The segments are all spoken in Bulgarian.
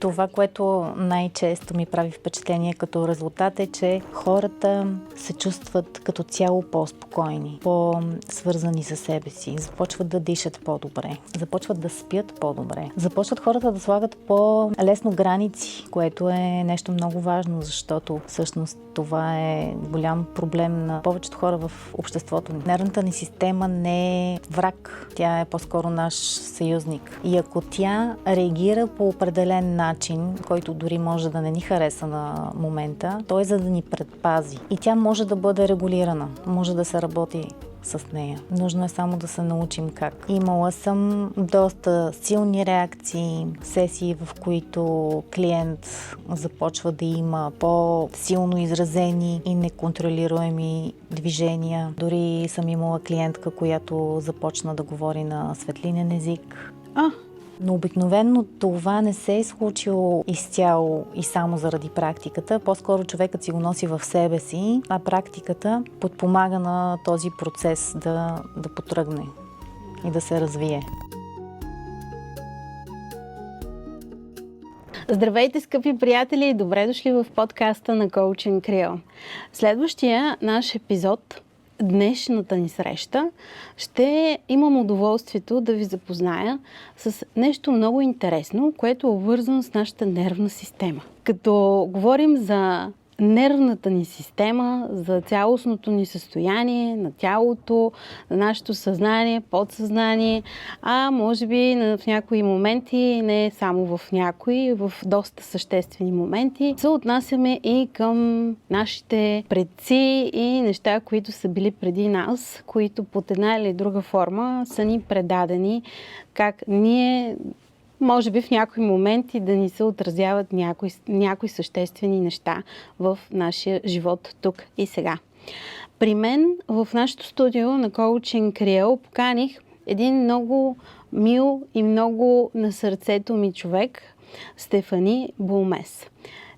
Това, което най-често ми прави впечатление като резултат е, че хората се чувстват като цяло по-спокойни, по-свързани със себе си, започват да дишат по-добре, започват да спят по-добре, започват хората да слагат по-лесно граници, което е нещо много важно, защото всъщност това е голям проблем на повечето хора в обществото ни. Нервната ни система не е враг, тя е по-скоро наш съюзник. И ако тя реагира по определен начин, който дори може да не ни хареса на момента, той е за да ни предпази. И тя може да бъде регулирана, може да се работи с нея. Нужно е само да се научим как. Имала съм доста силни реакции, сесии, в които клиент започва да има по-силно изразени и неконтролируеми движения. Дори съм имала клиентка, която започна да говори на светлинен език. Но обикновено това не се е случило изцяло и само заради практиката. По-скоро човекът си го носи в себе си, а практиката подпомага на този процес да потръгне и да се развие. Здравейте, скъпи приятели, и добре дошли в подкаста на Coaching Creole. Следващия наш епизод, днешната ни среща, ще имам удоволствието да ви запозная с нещо много интересно, което е обвързано с нашата нервна система. Като говорим за нервната ни система, за цялостното ни състояние на тялото, на нашето съзнание, подсъзнание, а може би в някои моменти, не само в някои, в доста съществени моменти, се отнасяме и към нашите предци и неща, които са били преди нас, които под една или друга форма са ни предадени, как ние може би в някои моменти да ни се отразяват някои съществени неща в нашия живот тук и сега. При мен в нашото студио на Coaching Creole поканих един много мил и много на сърцето ми човек, Стефани Булмес.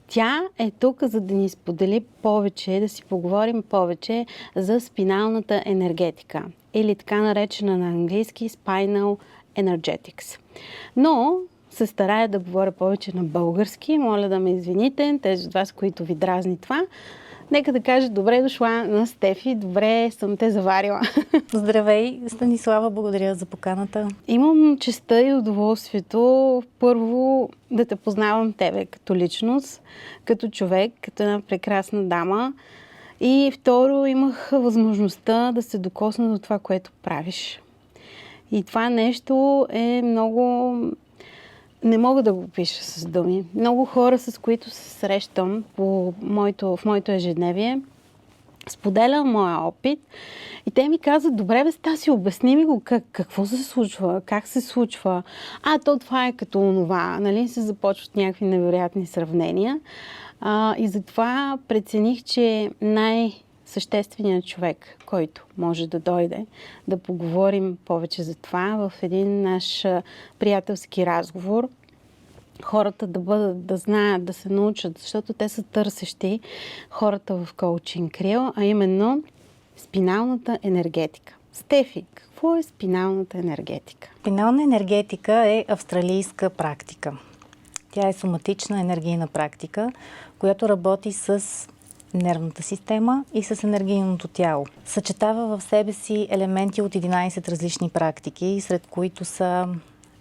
Тя е тук, за да ни сподели повече, да си поговорим повече за спиналната енергетика или така наречена на английски Spinal Energetics. Но се старая да говоря повече на български. Моля да ме извините, тези от вас, които ви дразни това. Нека да кажа добре дошла на Стефи. Добре съм те заварила. Здравей, Станислава, благодаря за поканата. Имам честта и удоволствието първо да те познавам тебе като личност, като човек, като една прекрасна дама. И второ, имах възможността да се докосна до това, което правиш. И това нещо е много... Не мога да го опиша с думи. Много хора, с които се срещам в моето ежедневие, споделям моя опит и те ми казват: добре бе, Стаси, обясни ми го, какво се случва, как се случва. Това е като онова, нали, се започват някакви невероятни сравнения. И затова прецених, че същественият човек, който може да дойде, да поговорим повече за това в един наш приятелски разговор. Хората да знаят, да се научат, защото те са търсещи, хората в Coaching Creole, а именно спиналната енергетика. Стефи, какво е спиналната енергетика? Спинална енергетика е австралийска практика. Тя е соматична енергийна практика, която работи с нервната система и с енергийното тяло. Съчетава в себе си елементи от 11 различни практики, сред които са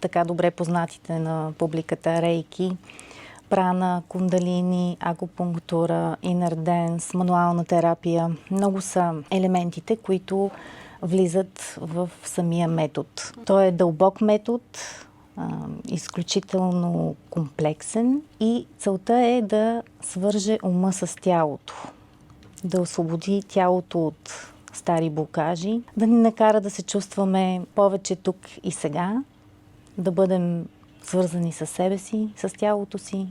така добре познатите на публиката рейки, прана, кундалини, акупунктура, инър денс, мануална терапия. Много са елементите, които влизат в самия метод. Той е дълбок метод, изключително комплексен и целта е да свърже ума с тялото, да освободи тялото от стари блокажи, да ни накара да се чувстваме повече тук и сега, да бъдем свързани с себе си, с тялото си,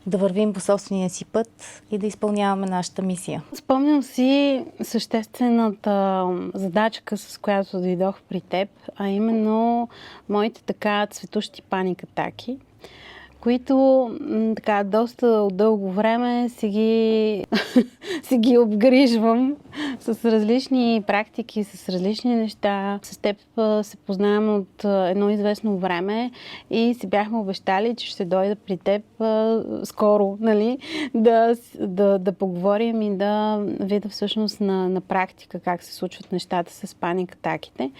да вървим по собствения си път и да изпълняваме нашата мисия. Спомням си съществената задачка, с която дойдох при теб, а именно моите така цветущи паник атаки, които така доста дълго време си ги обгрижвам с различни практики, с различни неща. С теб се познавам от едно известно време и си бяхме обещали, че ще дойда при теб скоро, нали, да поговорим и да видя всъщност на практика как се случват нещата с паникатаките.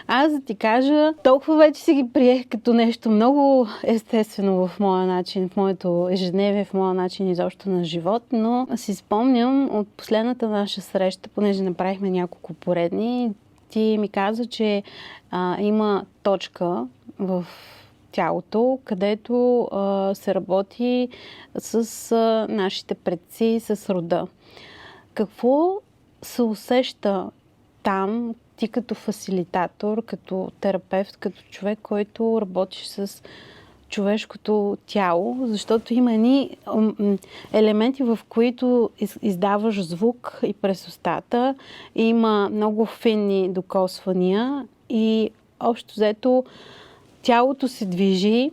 Аз да ти кажа, толкова вече си ги приех като нещо много естествено в моя начин, в моето ежедневие, в моя начин изобщо на живот, но си спомням от последната наша среща, понеже направихме няколко поредни, ти ми каза, че има точка в тялото, където се работи с нашите предци, с рода. Какво се усеща там, ти като фасилитатор, като терапевт, като човек, който работи с човешкото тяло, защото има едни елементи, в които издаваш звук и през устата, има много финни докосвания и общо взето тялото се движи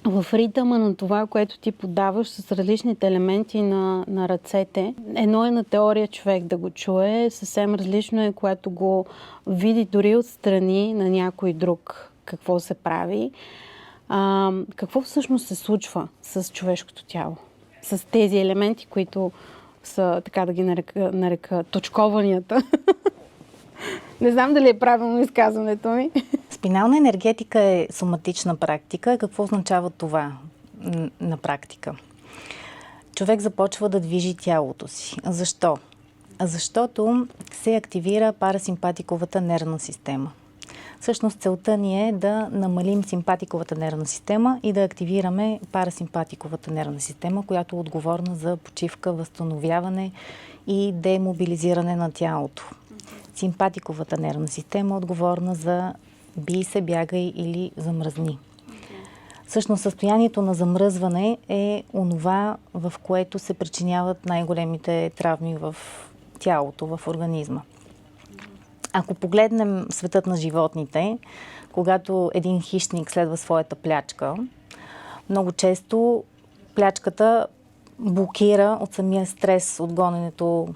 в ритъма на това, което ти подаваш с различните елементи на ръцете. Едно е на теория човек да го чуе, съвсем различно е, когато го види дори отстрани на някой друг какво се прави. Какво всъщност се случва с човешкото тяло? С тези елементи, които са, така да ги нарека точкованията. Не знам дали е правилно изказването ми. Спинална енергетика е соматична практика. Какво означава това на практика? Човек започва да движи тялото си. Защо? Защото се активира парасимпатиковата нервна система. Всъщност целта ни е да намалим симпатиковата нервна система и да активираме парасимпатиковата нервна система, която е отговорна за почивка, възстановяване и демобилизиране на тялото. Симпатиковата нервна система е отговорна за бий се, бягай или замръзни. Всъщност състоянието на замръзване е онова, в което се причиняват най-големите травми в тялото, в организма. Ако погледнем светът на животните, когато един хищник следва своята плячка, много често плячката блокира от самия стрес, от гоненето,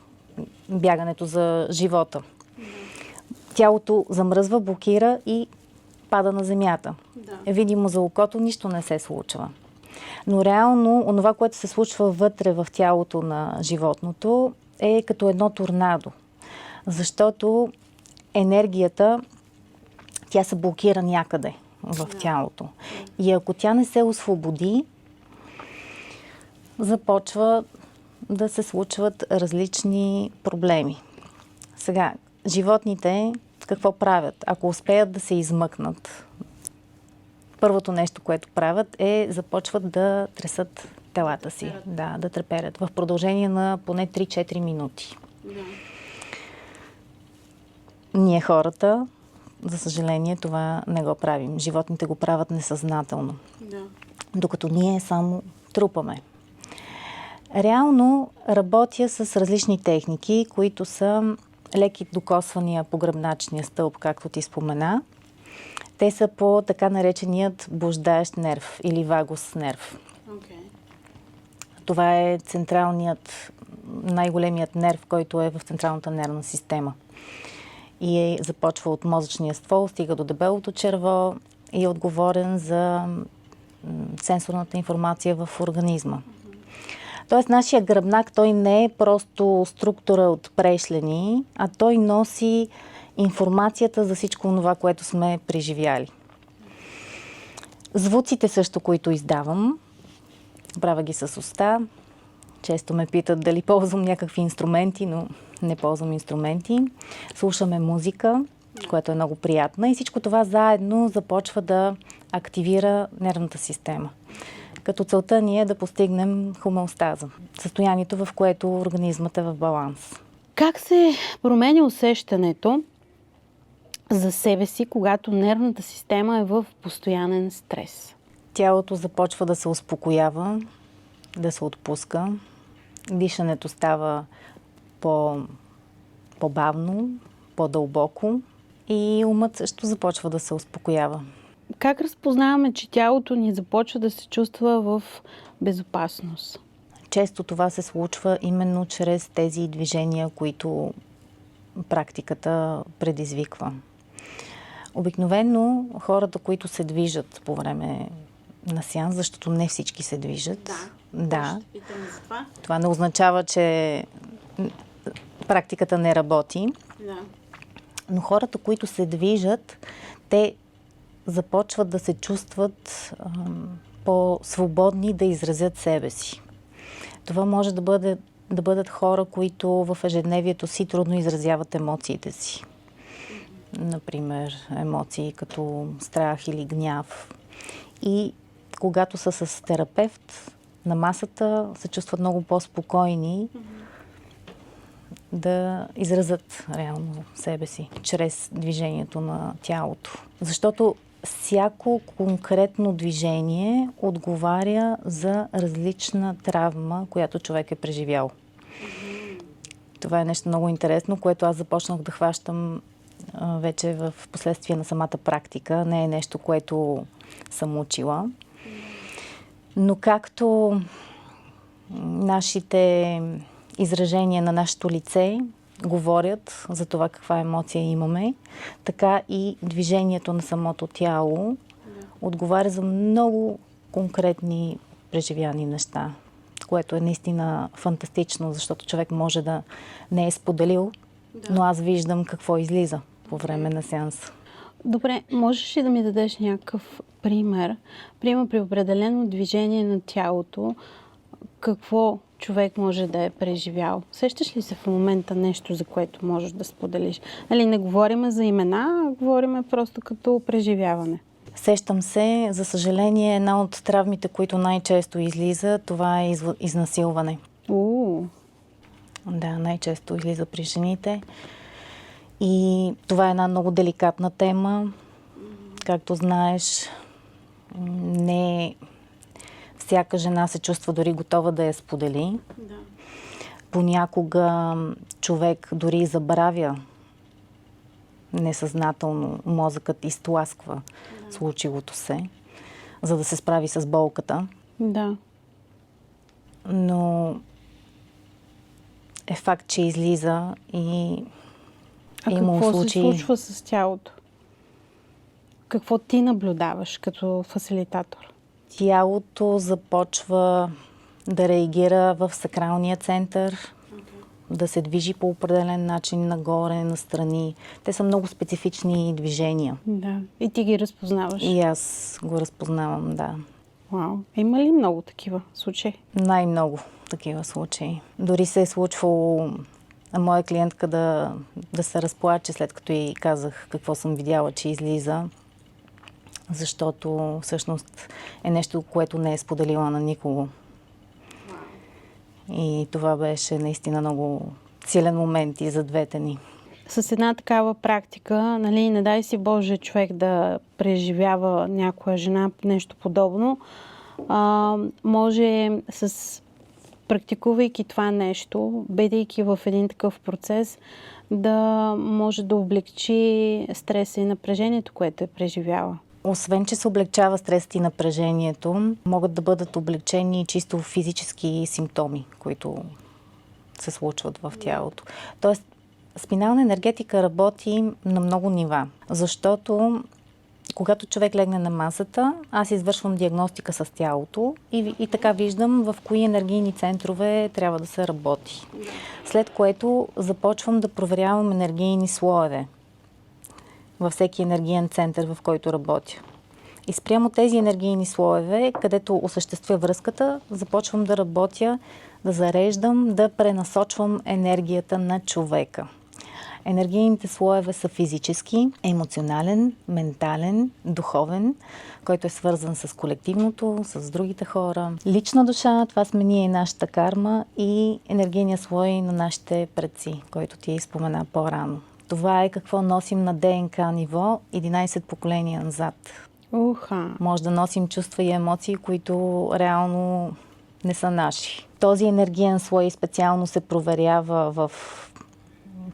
бягането за живота. Тялото замръзва, блокира и пада на земята. Да. Видимо за окото нищо не се случва. Но реално, онова, което се случва вътре в тялото на животното, е като едно торнадо. Защото енергията, тя се блокира някъде в тялото. И ако тя не се освободи, започва да се случват различни проблеми. Сега, животните какво правят? Ако успеят да се измъкнат, първото нещо, което правят е започват да тресат телата си. Да треперят. В продължение на поне 3-4 минути. Да. Ние хората, за съжаление, това не го правим. Животните го правят несъзнателно. Да. Докато ние само трупаме. Реално работя с различни техники, които са леки докосвания по гръбначния стълб, както ти спомена. Те са по така нареченият блуждаещ нерв или вагус нерв. Okay. Това е централният, най-големият нерв, който е в централната нервна система. И започва от мозъчния ствол, стига до дебелото черво и е отговорен за сенсорната информация в организма. Тоест, нашия гръбнак, той не е просто структура от прешлени, а той носи информацията за всичко това, което сме преживяли. Звуците също, които издавам, правя ги с уста. Често ме питат дали ползвам някакви инструменти, но не ползвам инструменти. Слушаме музика, която е много приятна и всичко това заедно започва да активира нервната система. Като целта ни е да постигнем хомеостаза, състоянието, в което организмът е в баланс. Как се променя усещането за себе си, когато нервната система е в постоянен стрес? Тялото започва да се успокоява, да се отпуска. Дишането става по-бавно, по-дълбоко и умът също започва да се успокоява. Как разпознаваме, че тялото ни започва да се чувства в безопасност? Често това се случва именно чрез тези движения, които практиката предизвиква. Обикновено хората, които се движат по време на сеанс, защото не всички се движат. Да. Ще питаме за това. Това не означава, че практиката не работи. Да. Но хората, които се движат, те започват да се чувстват по-свободни да изразят себе си. Това може да бъдат хора, които в ежедневието си трудно изразяват емоциите си. Например, емоции като страх или гняв. И когато са с терапевт на масата, се чувстват много по-спокойни да изразят реално себе си чрез движението на тялото. Защото всяко конкретно движение отговаря за различна травма, която човек е преживял. Това е нещо много интересно, което аз започнах да хващам вече в последствие на самата практика. Не е нещо, което съм учила. Но както нашите изражения на нашето лице говорят за това каква емоция имаме, така и движението на самото тяло отговаря за много конкретни преживяни неща, което е наистина фантастично, защото човек може да не е споделил, но аз виждам какво излиза по време на сеанса. Добре, можеш ли да ми дадеш някакъв пример? Пример при определено движение на тялото, какво човек може да е преживял? Сещаш ли се в момента нещо, за което можеш да споделиш? Не говорим за имена, а говорим просто като преживяване. Сещам се, за съжаление, една от травмите, които най-често излиза, това е изнасилване. Да, най-често излиза при жените. И това е една много деликатна тема. Както знаеш, не всяка жена се чувства дори готова да я сподели. Да. Понякога човек дори забравя несъзнателно, мозъкът изтласква случилото се, за да се справи с болката. Да. Но е факт, че излиза и какво се случва с тялото? Какво ти наблюдаваш като фасилитатор? Тялото започва да реагира в сакралния център, да се движи по определен начин нагоре, настрани. Те са много специфични движения. Да. И ти ги разпознаваш? И аз го разпознавам, да. Вау. Има ли много такива случаи? Най-много такива случаи. Дори се е случвало моя клиентка да се разплаче, след като й казах какво съм видяла, че излиза, защото всъщност е нещо, което не е споделила на никого. И това беше наистина много силен момент и за двете ни. С една такава практика, не дай си Боже човек да преживява някоя жена нещо подобно, може практикувайки това нещо, бидейки в един такъв процес, да може да облегчи стреса и напрежението, което е преживяла. Освен, че се облегчава стресът и напрежението, могат да бъдат облегчени чисто физически симптоми, които се случват в тялото. Тоест, спинална енергетика работи на много нива, защото когато човек легне на масата, аз извършвам диагностика с тялото и така виждам в кои енергийни центрове трябва да се работи. След което започвам да проверявам енергийни слоеве във всеки енергиен център, в който работя. И спрямо тези енергийни слоеве, където осъществя връзката, започвам да работя, да зареждам, да пренасочвам енергията на човека. Енергийните слоеве са физически, емоционален, ментален, духовен, който е свързан с колективното, с другите хора. Лична душа, това сме ние и нашата карма, и енергийния слой на нашите предци, който ти спомена по-рано. Това е какво носим на ДНК ниво 11 поколения назад. Може да носим чувства и емоции, които реално не са наши. Този енергиен слой специално се проверява в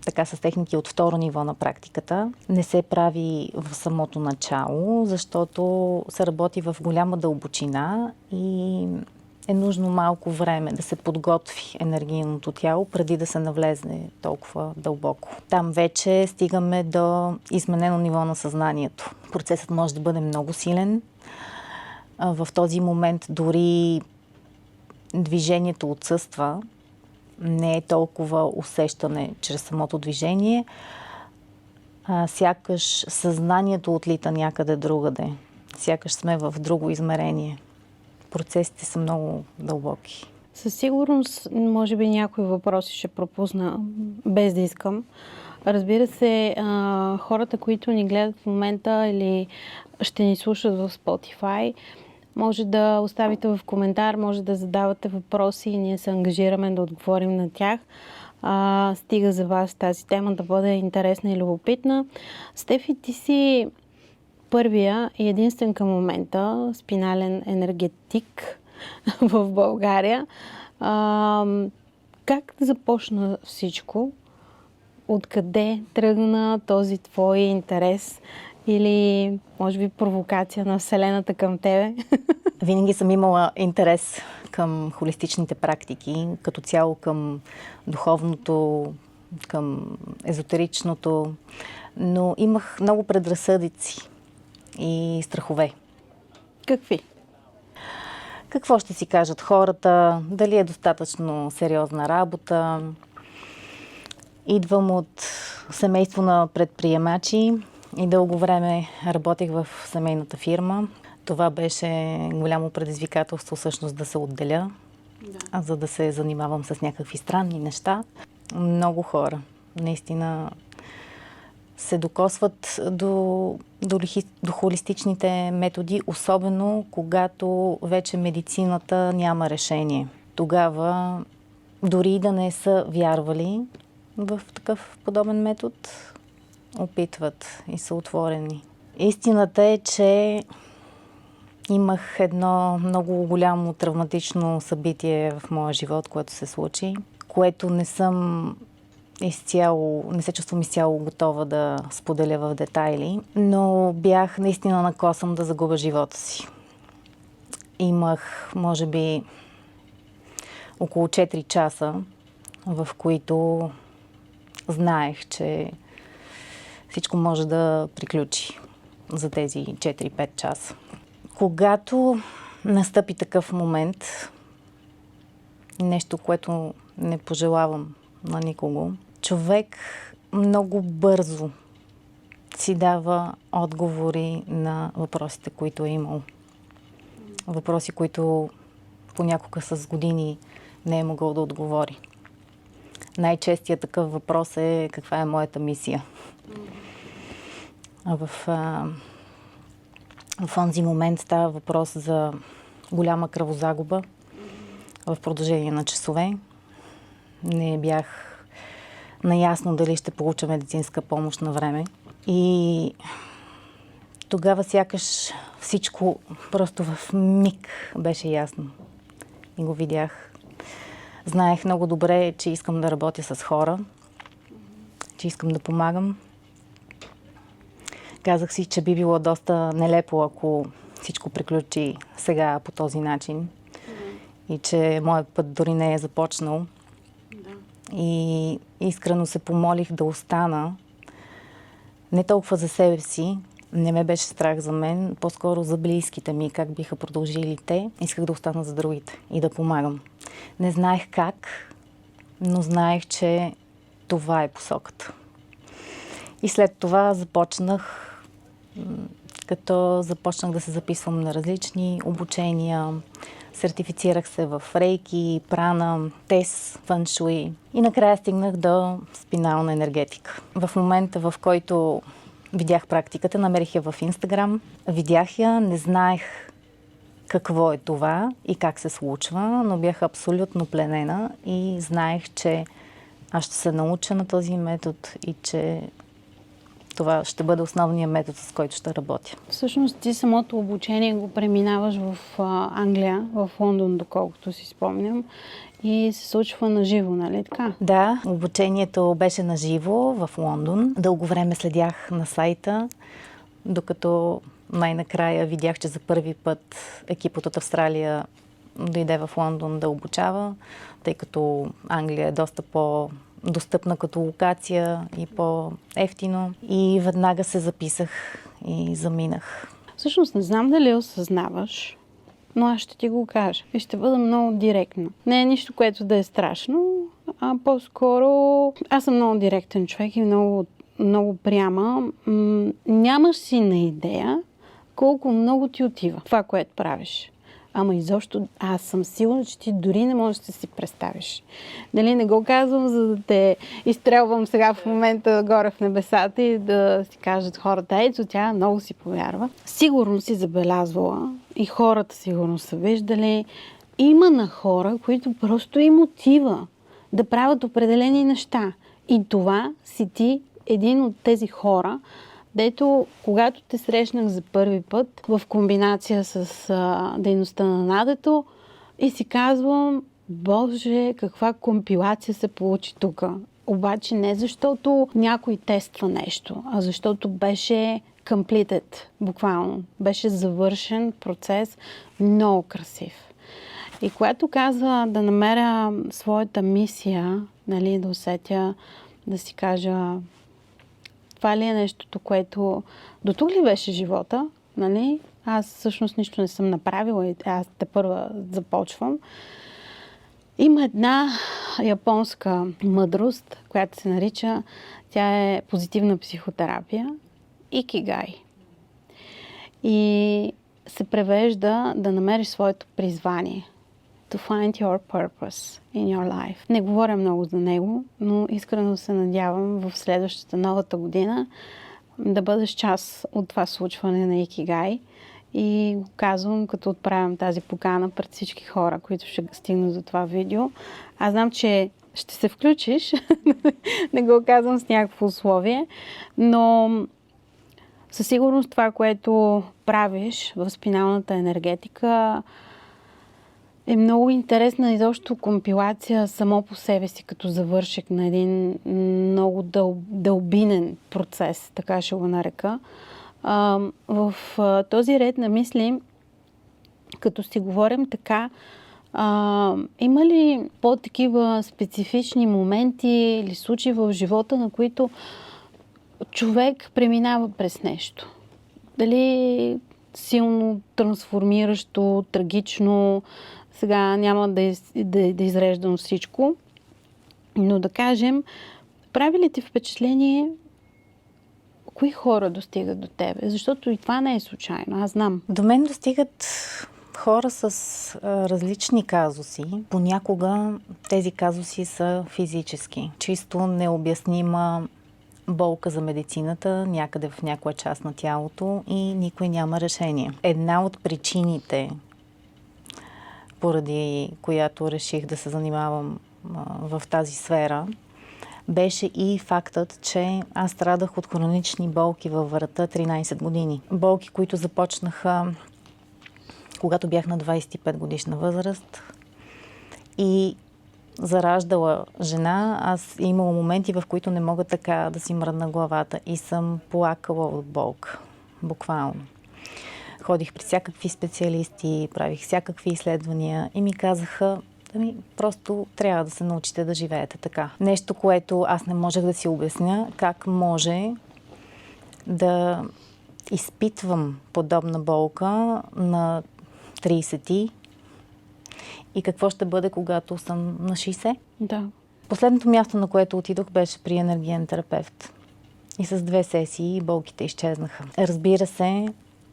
така с техники от второ ниво на практиката. Не се прави в самото начало, защото се работи в голяма дълбочина и е нужно малко време да се подготви енергийното тяло, преди да се навлезе толкова дълбоко. Там вече стигаме до изменено ниво на съзнанието. Процесът може да бъде много силен. В този момент дори движението отсъства. Не е толкова усещане чрез самото движение, сякаш съзнанието отлита някъде другаде. Сякаш сме в друго измерение. Процесите са много дълбоки. Със сигурност, може би някои въпроси ще пропусна, без да искам. Разбира се, хората, които ни гледат в момента или ще ни слушат в Spotify, може да оставите в коментар, може да задавате въпроси и ние се ангажираме да отговорим на тях. Стига за вас тази тема да бъде интересна и любопитна. Стефи, ти си първия и единствен към момента спинален енергетик в България. Как започна всичко? Откъде тръгна този твой интерес? Или, може би, провокация на Вселената към тебе? Винаги съм имала интерес към холистичните практики, като цяло към духовното, към езотеричното, но имах много предразсъдици и страхове. Какви? Какво ще си кажат хората? Дали е достатъчно сериозна работа? Идвам от семейство на предприемачи и дълго време работех в семейната фирма. Това беше голямо предизвикателство всъщност да се отделя, за да се занимавам с някакви странни неща. Много хора наистина се докосват до холистичните методи, особено когато вече медицината няма решение. Тогава, дори да не са вярвали в такъв подобен метод, опитват и са отворени. Истината е, че имах едно много голямо травматично събитие в моя живот, което се случи, което не се чувствам изцяло готова да споделя в детайли, но бях наистина на косъм да загубя живота си. Имах, може би, около 4 часа, в които знаех, че всичко може да приключи за тези 4-5 часа. Когато настъпи такъв момент, нещо, което не пожелавам на никого, човек много бързо си дава отговори на въпросите, които е имал. Въпроси, които понякога с години не е могъл да отговори. Най-честият такъв въпрос е: каква е моята мисия? В онзи момент става въпрос за голяма кръвозагуба в продължение на часове. Не бях наясно дали ще получа медицинска помощ на време. И тогава сякаш всичко просто в миг беше ясно. И го видях. Знаех много добре, че искам да работя с хора, че искам да помагам. Казах си, че би било доста нелепо, ако всичко приключи сега по този начин. И че моят път дори не е започнал. И искрено се помолих да остана. Не толкова за себе си, не ме беше страх за мен, по-скоро за близките ми, как биха продължили те. Исках да остана за другите и да помагам. Не знаех как, но знаех, че това е посоката. И след това започнах да се записвам на различни обучения. Сертифицирах се в рейки, прана, тес, фъншуи и накрая стигнах до спинална енергетика. В момента, в който видях практиката, намерих я в Инстаграм. Видях я, не знаех какво е това и как се случва, но бях абсолютно пленена и знаех, че аз ще се науча на този метод и че това ще бъде основният метод, с който ще работя. Всъщност ти самото обучение го преминаваш в Англия, в Лондон, доколкото си спомням, и се случва на живо, нали така? Да, обучението беше на живо в Лондон. Дълго време следях на сайта, докато най-накрая видях, че за първи път екипът от Австралия дойде в Лондон да обучава, тъй като Англия е доста по-достъпна като локация и по-ефтино. И веднага се записах и заминах. Всъщност не знам дали осъзнаваш, но аз ще ти го кажа и ще бъда много директна. Не е нищо, което да е страшно, а по-скоро аз съм много директен човек и много, много пряма. Нямаш си на идея колко много ти отива това, което правиш. Ама изобщо аз съм сигурна, че ти дори не можеш да си представиш. Дали не го казвам, за да те изстрелвам сега в момента горе в небесата и да си кажат хората, ето тя много си повярва. Сигурно си забелязвала и хората сигурно са виждали. Има на хора, които просто им отива да правят определени неща. И това си ти един от тези хора, дето, когато те срещнах за първи път в комбинация с дейността на Надето и си казвам, Боже, каква компилация се получи тук. Обаче не защото някой тества нещо, а защото беше completed, буквално. Беше завършен процес, много красив. И когато каза да намеря своята мисия, нали, да усетя, да си кажа, това ли е нещото, което до тук ли беше живота, нали? Аз всъщност нищо не съм направила и аз тепърва започвам. Има една японска мъдрост, която се нарича, тя е позитивна психотерапия, икигай. И се превежда да намериш своето призвание. To find your purpose in your life. Не говоря много за него, но искрено се надявам в следващата новата година да бъдеш част от това случване на Икигай. И го казвам, като отправям тази покана пред всички хора, които ще стигнат до това видео. Аз знам, че ще се включиш. Не го казвам с някакво условие, но със сигурност това, което правиш в спиналната енергетика, е много интересна изобщо компилация само по себе си, като завършек на един много дълбинен процес, така ще го нарека. В този ред на мисли, като си говорим така, има ли по-такива специфични моменти или случаи в живота, на които човек преминава през нещо? Дали силно трансформиращо, трагично, сега няма да изреждам всичко, но да кажем, прави ли ти впечатление кои хора достигат до тебе? Защото и това не е случайно, аз знам. До мен достигат хора с различни казуси. Понякога тези казуси са физически. Чисто необяснима болка за медицината някъде в някоя част на тялото и никой няма решение. Една от причините, поради която реших да се занимавам в тази сфера, беше и фактът, че аз страдах от хронични болки във врата 13 години. Болки, които започнаха когато бях на 25 годишна възраст и зараждала жена, аз имала моменти, в които не мога така да си мръдна главата и съм плакала от болка. Буквално. Ходих при всякакви специалисти, правих всякакви изследвания и ми казаха, просто трябва да се научите да живеете така. Нещо, което аз не можех да си обясня, как може да изпитвам подобна болка на 30 и какво ще бъде, когато съм на 60. Да. Последното място, на което отидох, беше при енергиен терапевт. И с 2 сесии болките изчезнаха. Разбира се,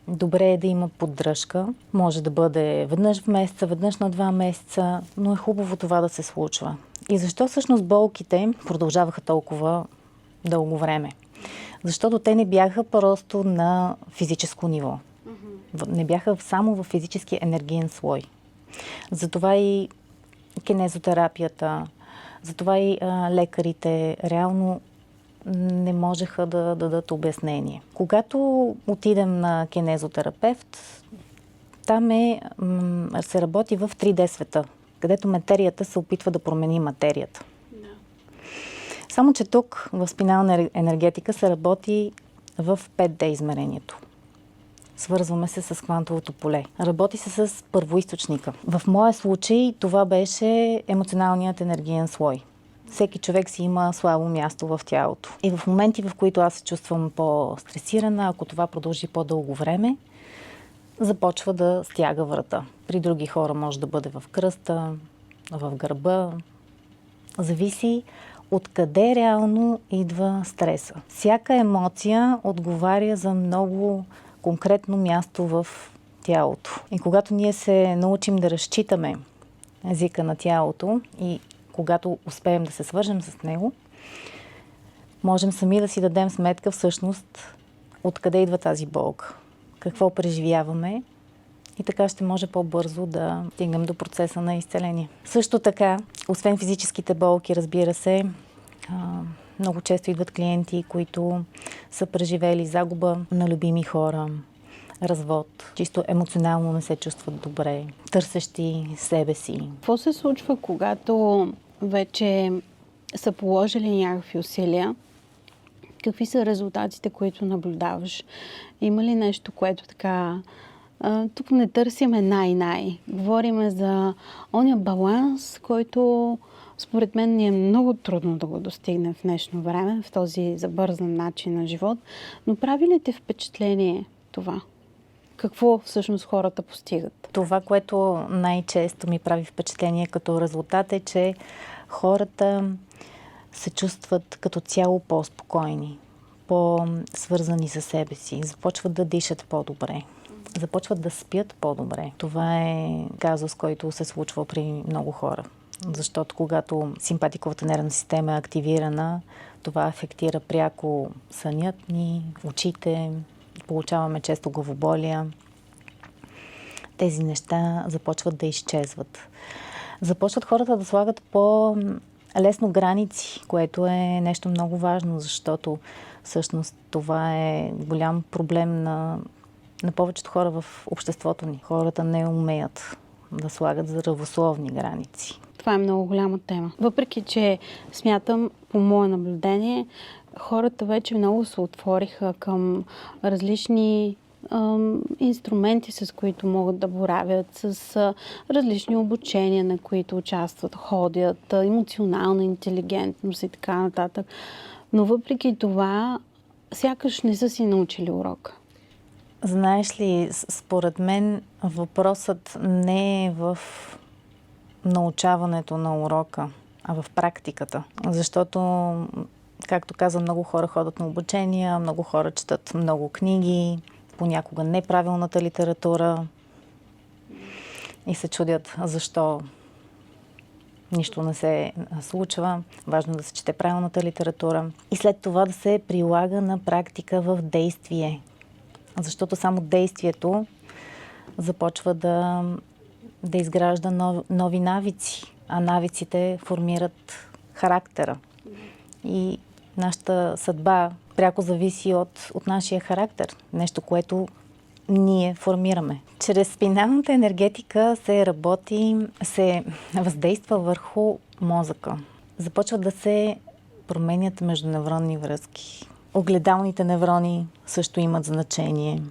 добре е да има поддръжка. Може да бъде веднъж в месеца, веднъж на 2 месеца, но е хубаво това да се случва. И защо всъщност болките продължаваха толкова дълго време? Защото те не бяха просто на физическо ниво. Не бяха само в физически енергиен слой. Затова и кинезотерапията, затова и лекарите реално не можеха да дадат обяснение. Когато отидем на кинезотерапевт, там се работи в 3D света, където материята се опитва да промени материята. Само че тук в спинална енергетика се работи в 5D измерението. Свързваме се с квантовото поле. Работи се с първоизточника. В моя случай това беше емоционалният енергиен слой. Всеки човек си има слабо място в тялото. И в моменти, в които аз се чувствам по-стресирана, ако това продължи по-дълго време, започва да стяга врата. При други хора може да бъде в кръста, в гърба. Зависи откъде реално идва стреса. Всяка емоция отговаря за много конкретно място в тялото. И когато ние се научим да разчитаме езика на тялото и когато успеем да се свържем с него, можем сами да си дадем сметка всъщност откъде идва тази болка, какво преживяваме и така ще може по-бързо да стигнем до процеса на изцеление. Също така, освен физическите болки, разбира се, много често идват клиенти, които са преживели загуба на любими хора, развод, чисто емоционално не се чувстват добре, търсещи себе си. Какво се случва, когато вече са положили някакви усилия? Какви са резултатите, които наблюдаваш? Има ли нещо, което така... Тук не търсиме най-най. Говориме за ония баланс, който според мен ни е много трудно да го достигнем в днешно време, в този забързан начин на живот. Но прави ли ти впечатление това? Какво всъщност хората постигат? Това, което най-често ми прави впечатление като резултат е, че хората се чувстват като цяло по-спокойни, по-свързани със себе си, започват да дишат по-добре, започват да спят по-добре. Това е казус, който се случва при много хора. Защото когато симпатиковата нервна система е активирана, това афектира пряко сънят ни, очите, получаваме често главоболия. Тези неща започват да изчезват. Започват хората да слагат по-лесно граници, което е нещо много важно, защото всъщност това е голям проблем на повечето хора в обществото ни. Хората не умеят да слагат здравословни граници. Това е много голяма тема. Въпреки че смятам, по мое наблюдение, хората вече много се отвориха към различни инструменти, с които могат да боравят, с различни обучения, на които участват, ходят, емоционална интелигентност и така нататък. Но въпреки това, сякаш не са си научили урока. Знаеш ли, според мен въпросът не е в научаването на урока, а в практиката. Защото, както каза, много хора ходят на обучения, много хора четат много книги, понякога неправилната литература и се чудят защо нищо не се случва. Важно да се чете правилната литература и след това да се прилага на практика в действие. Защото само действието започва да изгражда нови навици, а навиците формират характера. И нашата съдба пряко зависи от нашия характер. Нещо, което ние формираме. Чрез спиналната енергетика се въздейства върху мозъка. Започват да се променят междуневронни връзки. Огледалните неврони също имат значение.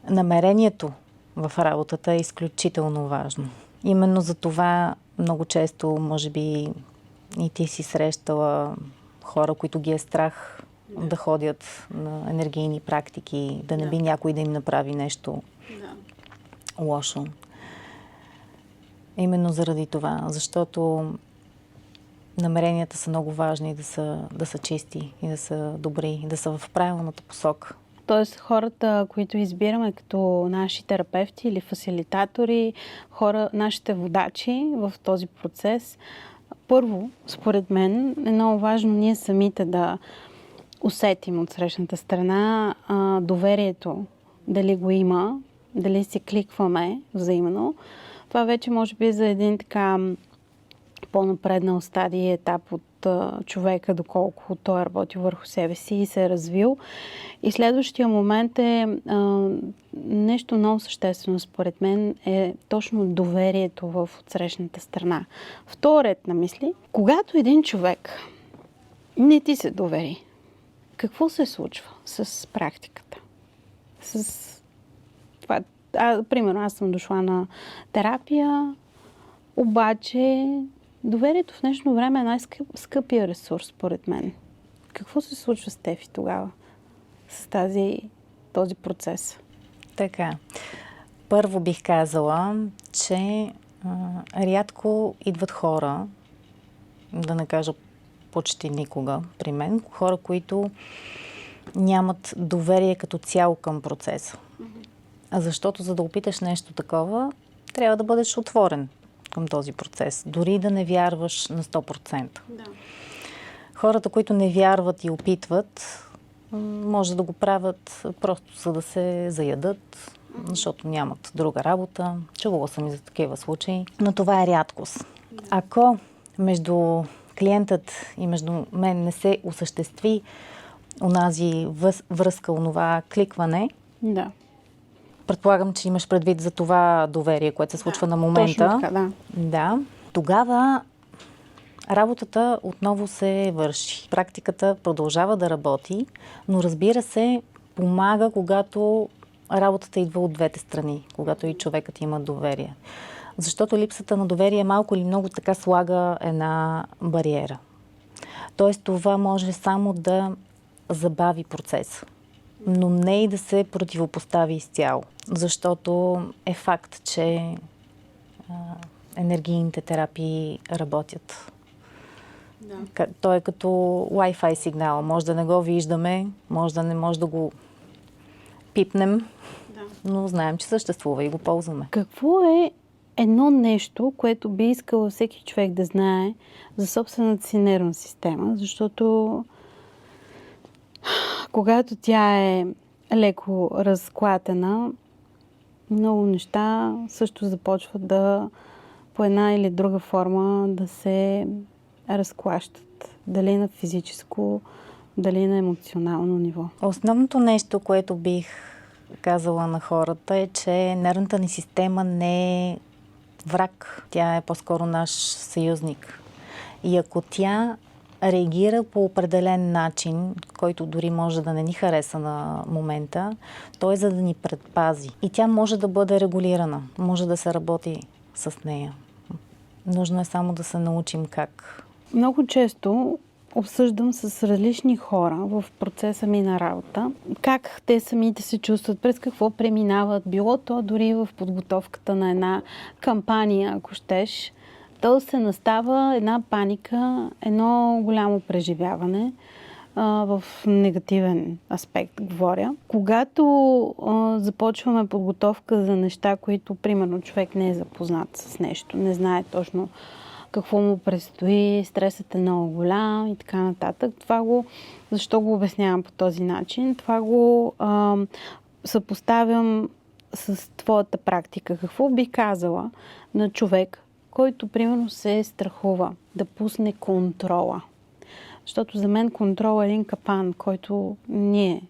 Намерението в работата е изключително важно. Именно за това много често, може би, и ти си срещала хора, които ги е страх да ходят на енергийни практики, да не би някой да им направи нещо лошо. Именно заради това, защото намеренията са много важни да са чисти и да са добри, да са в правилната посока. Тоест хората, които избираме като наши терапевти или фасилитатори, нашите водачи в този процес, първо, според мен, е много важно ние самите да усетим от срещната страна доверието, дали го има, дали си кликваме взаимно. Това вече може би за един така по-напреднал стадий и етап от човека, доколко той е работил върху себе си и се е развил. И следващия момент е нещо много съществено, според мен, е точно доверието в отсрещната страна. Втори ред на мисли, когато един човек не ти се довери, какво се случва с практиката? С това. Примерно, аз съм дошла на терапия, обаче доверието в днешно време е най-скъпия ресурс, според мен. Какво се случва с Тефи тогава? С този процес? Така. Първо бих казала, че рядко идват хора, да не кажа почти никога при мен, хора, които нямат доверие като цяло към процеса. Защото за да опиташ нещо такова, трябва да бъдеш отворен към този процес. Дори да не вярваш на 100%. Да. Хората, които не вярват и опитват, може да го правят просто за да се заядат, защото нямат друга работа. Чувала съм и за такива случаи. Но това е рядкост. Ако между клиентът и между мен не се осъществи онази връзка, онова кликване, да. Предполагам, че имаш предвид за това доверие, което се случва на момента. Точно така, да. Да. Тогава работата отново се върши. Практиката продължава да работи, но разбира се, помага, когато работата идва от двете страни, когато и човекът има доверие. Защото липсата на доверие малко или много така слага една бариера. Тоест това може само да забави процеса, но не и да се противопостави изцяло. Защото е факт, че енергийните терапии работят. Да. Той е като Wi-Fi сигнал. Може да не го виждаме, може да не може да го пипнем, да. Но знаем, че съществува и го ползваме. Какво е едно нещо, което би искала всеки човек да знае за собствената си нервна система? Защото когато тя е леко разклатена, много неща също започват да по една или друга форма да се разклащат. Дали на физическо, дали на емоционално ниво. Основното нещо, което бих казала на хората е, че нервната ни система не е враг. Тя е по-скоро наш съюзник. И ако тя реагира по определен начин, който дори може да не ни хареса на момента, то е за да ни предпази. И тя може да бъде регулирана, може да се работи с нея. Нужно е само да се научим как. Много често обсъждам с различни хора в процеса ми на работа, как те самите се чувстват, през какво преминават, било то дори в подготовката на една кампания, ако щеш. То се настава една паника, едно голямо преживяване, в негативен аспект говоря. Когато започваме подготовка за неща, които, примерно, човек не е запознат с нещо, не знае точно какво му предстои, стресът е много голям и така нататък. Защо го обяснявам по този начин? Това го съпоставям с твоята практика. Какво би казала на човек, който, примерно, се страхува да пусне контрола? Защото за мен контрол е един капан, който ние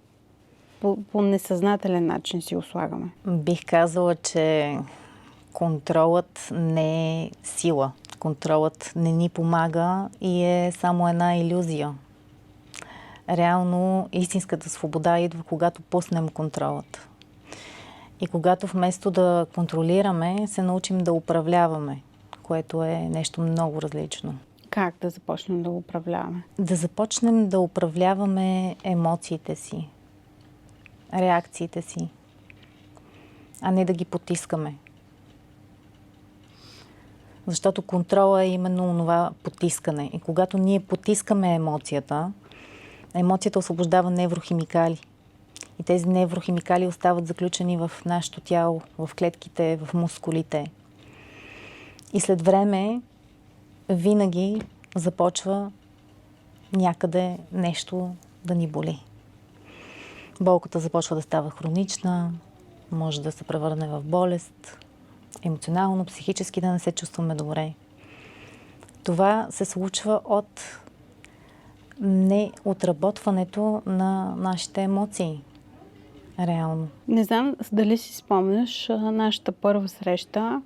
по несъзнателен начин си го слагаме. Бих казала, че контролът не е сила. Контролът не ни помага и е само една илюзия. Реално истинската свобода идва, когато пуснем контролът. И когато вместо да контролираме, се научим да управляваме, което е нещо много различно. Как да започнем да го управляваме? Да започнем да управляваме емоциите си, реакциите си, а не да ги потискаме. Защото контрола е именно онова потискане. И когато ние потискаме емоцията освобождава неврохимикали. И тези неврохимикали остават заключени в нашето тяло, в клетките, в мускулите. И след време винаги започва някъде нещо да ни боли. Болката започва да става хронична, може да се превърне в болест, емоционално, психически да не се чувстваме добре. Това се случва от неотработването на нашите емоции. Реално. Не знам дали си спомняш нашата първа среща.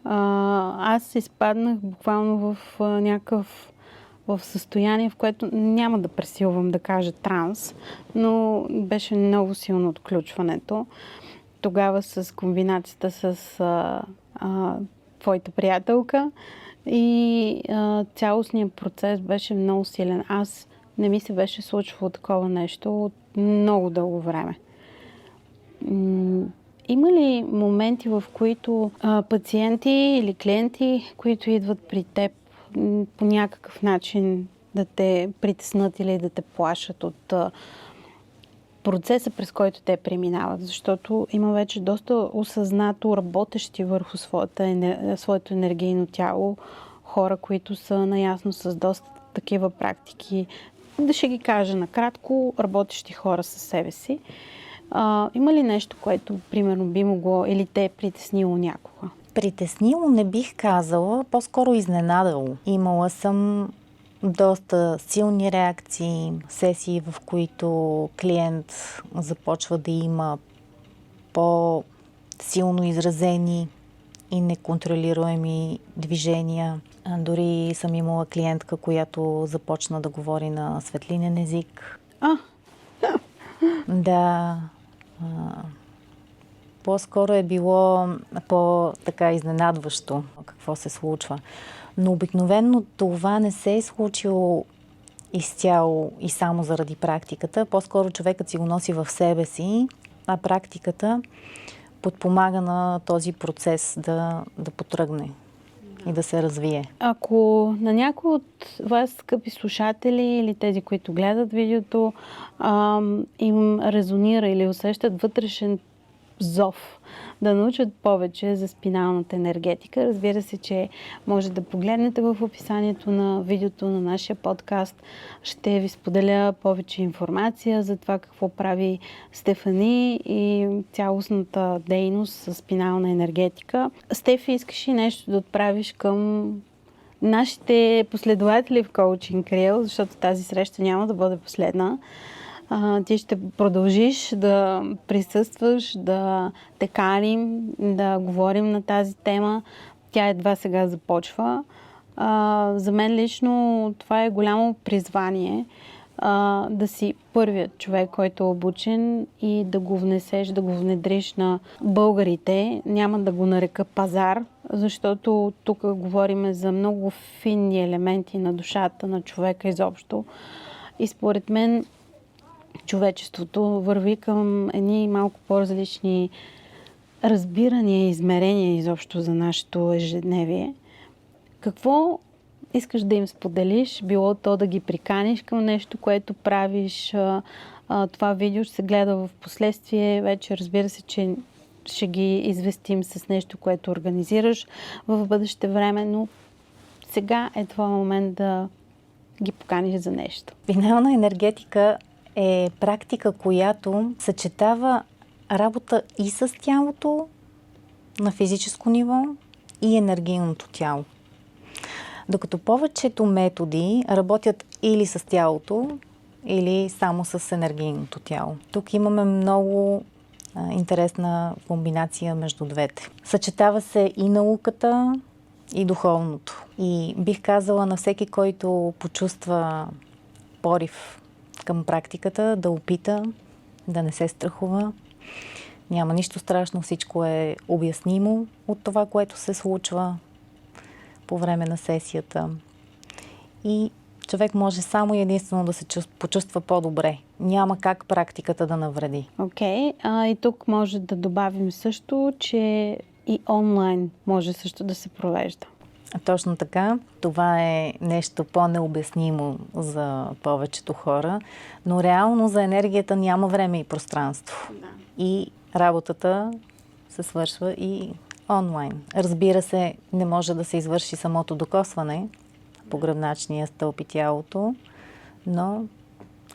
Аз изпаднах буквално в в състояние, в което няма да пресилвам да кажа транс, но беше много силно отключването. Тогава с комбинацията с твоята приятелка и цялостният процес беше много силен. Аз не ми се беше случвало такова нещо от много дълго време. Има ли моменти, в които пациенти или клиенти, които идват при теб, по някакъв начин да те притеснат или да те плашат от процеса, през който те преминават? Защото има вече доста осъзнато работещи върху своето енергийно тяло хора, които са наясно с доста такива практики. Да ще ги кажа накратко, работещи хора със себе си. Има ли нещо, което, примерно, би могло или те е притеснило някога? Притеснило не бих казала, по-скоро изненадало. Имала съм доста силни реакции, сесии, в които клиент започва да има по-силно изразени и неконтролируеми движения. Дори съм имала клиентка, която започна да говори на светлинен език. Да. По-скоро е било по-така изненадващо какво се случва. Но обикновено това не се е случило изцяло и само заради практиката. По-скоро човекът си го носи в себе си, а практиката подпомага на този процес да потръгне и да се развие. Ако на някой от вас, скъпи слушатели, или тези, които гледат видеото, им резонира или усещат вътрешен зов да научат повече за спиналната енергетика, разбира се, че може да погледнете в описанието на видеото на нашия подкаст. Ще ви споделя повече информация за това какво прави Стефани и цялостната дейност с спинална енергетика. Стефи, искаш ли нещо да отправиш към нашите последователи в Coaching Creole, защото тази среща няма да бъде последна? Ти ще продължиш да присъстваш, да те карим, да говорим на тази тема. Тя едва сега започва. За мен лично това е голямо призвание да си първият човек, който е обучен и да го внесеш, да го внедриш на българите. Няма да го нарека пазар, защото тук говорим за много финни елементи на душата на човека изобщо. И според мен човечеството върви към едни малко по-различни разбирания и измерения изобщо за нашето ежедневие. Какво искаш да им споделиш? Било то да ги приканиш към нещо, което правиш. Това видео ще се гледа в последствие. Вече разбира се, че ще ги известим с нещо, което организираш в бъдеще време, но сега е това момент да ги поканиш за нещо. Спинална енергетика е практика, която съчетава работа и с тялото на физическо ниво и енергийното тяло. Докато повечето методи работят или с тялото, или само с енергийното тяло. Тук имаме много интересна комбинация между двете. Съчетава се и науката, и духовното. И бих казала на всеки, който почувства порив към практиката, да опита, да не се страхува. Няма нищо страшно, всичко е обяснимо от това, което се случва по време на сесията. И човек може само и единствено да се почувства по-добре. Няма как практиката да навреди. Окей. И тук може да добавим също, че и онлайн може също да се провежда. Точно така. Това е нещо по-необяснимо за повечето хора, но реално за енергията няма време и пространство. Да. И работата се свършва и онлайн. Разбира се, не може да се извърши самото докосване по гръбначния стълб и тялото, но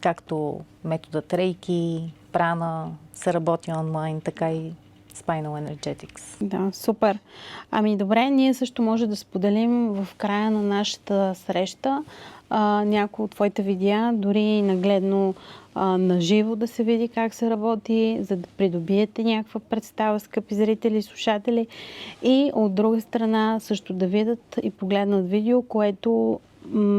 както методът рейки, прана се работи онлайн, така и Spinal Energetics. Да, супер. Ами добре, ние също може да споделим в края на нашата среща някои от твоите видеа, дори нагледно наживо да се види как се работи, за да придобиете някаква представа, скъпи зрители и слушатели. И от друга страна също да видят и погледнат видео, което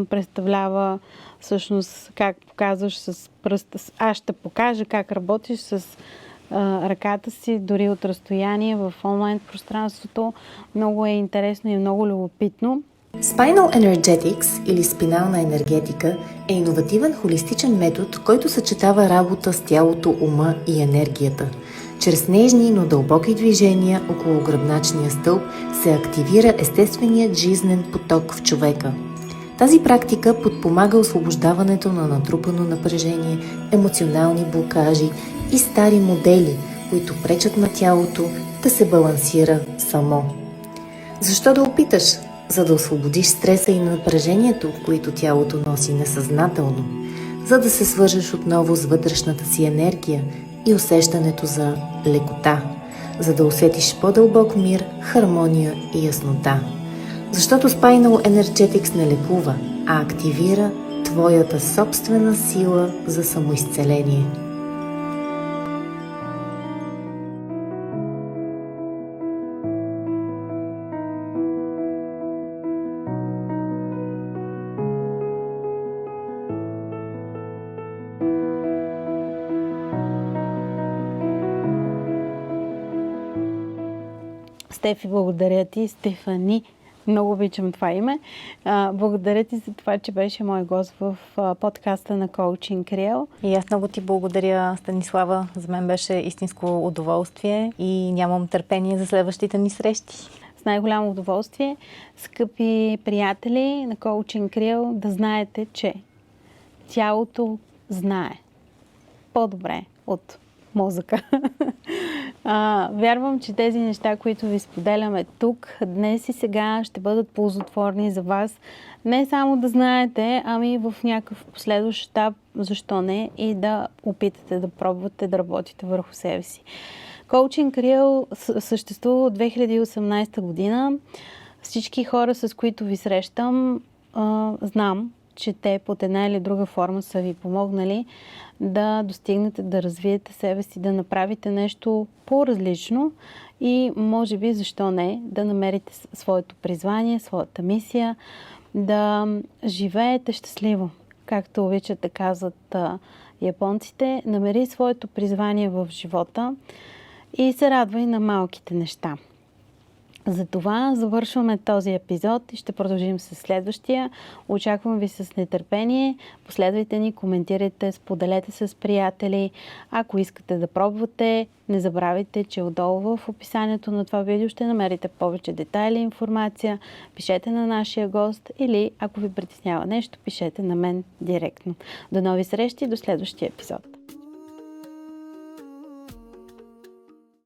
представлява всъщност как показваш с пръста. Аз ще покажа как работиш с ръката си, дори от разстояние в онлайн пространството. Много е интересно и много любопитно. Spinal Energetics или спинална енергетика е иновативен холистичен метод, който съчетава работа с тялото, ума и енергията. Чрез нежни, но дълбоки движения около гръбначния стълб се активира естественият жизнен поток в човека. Тази практика подпомага освобождаването на натрупано напрежение, емоционални блокажи и стари модели, които пречат на тялото да се балансира само. Защо да опиташ? За да освободиш стреса и напрежението, които тялото носи несъзнателно, за да се свържеш отново с вътрешната си енергия и усещането за лекота, за да усетиш по-дълбок мир, хармония и яснота. Защото Spinal Energetics не лекува, а активира твоята собствена сила за самоизцеление. Стефи, благодаря ти. Стефани, много обичам това име. Благодаря ти за това, че беше мой гост в подкаста на Coaching Real. И аз много ти благодаря, Станислава. За мен беше истинско удоволствие и нямам търпение за следващите ни срещи. С най-голямо удоволствие, скъпи приятели на Coaching Real, да знаете, че тялото знае по-добре от мозъка. Вярвам, че тези неща, които ви споделяме тук, днес и сега, ще бъдат ползотворни за вас. Не само да знаете, ами в някакъв последващ етап, защо не, и да опитате да пробвате да работите върху себе си. Coaching Real съществува от 2018 година. Всички хора, с които ви срещам, знам, че те под една или друга форма са ви помогнали да достигнете, да развиете себе си, да направите нещо по-различно и може би, защо не, да намерите своето призвание, своята мисия, да живеете щастливо. Както обичат да казват японците, намери своето призвание в живота и се радвай на малките неща. Затова завършваме този епизод и ще продължим с следващия. Очаквам ви с нетърпение. Последвайте ни, коментирайте, споделете с приятели. Ако искате да пробвате, не забравяйте, че отдолу в описанието на това видео ще намерите повече детайли и информация. Пишете на нашия гост или ако ви притеснява нещо, пишете на мен директно. До нови срещи, до следващия епизод.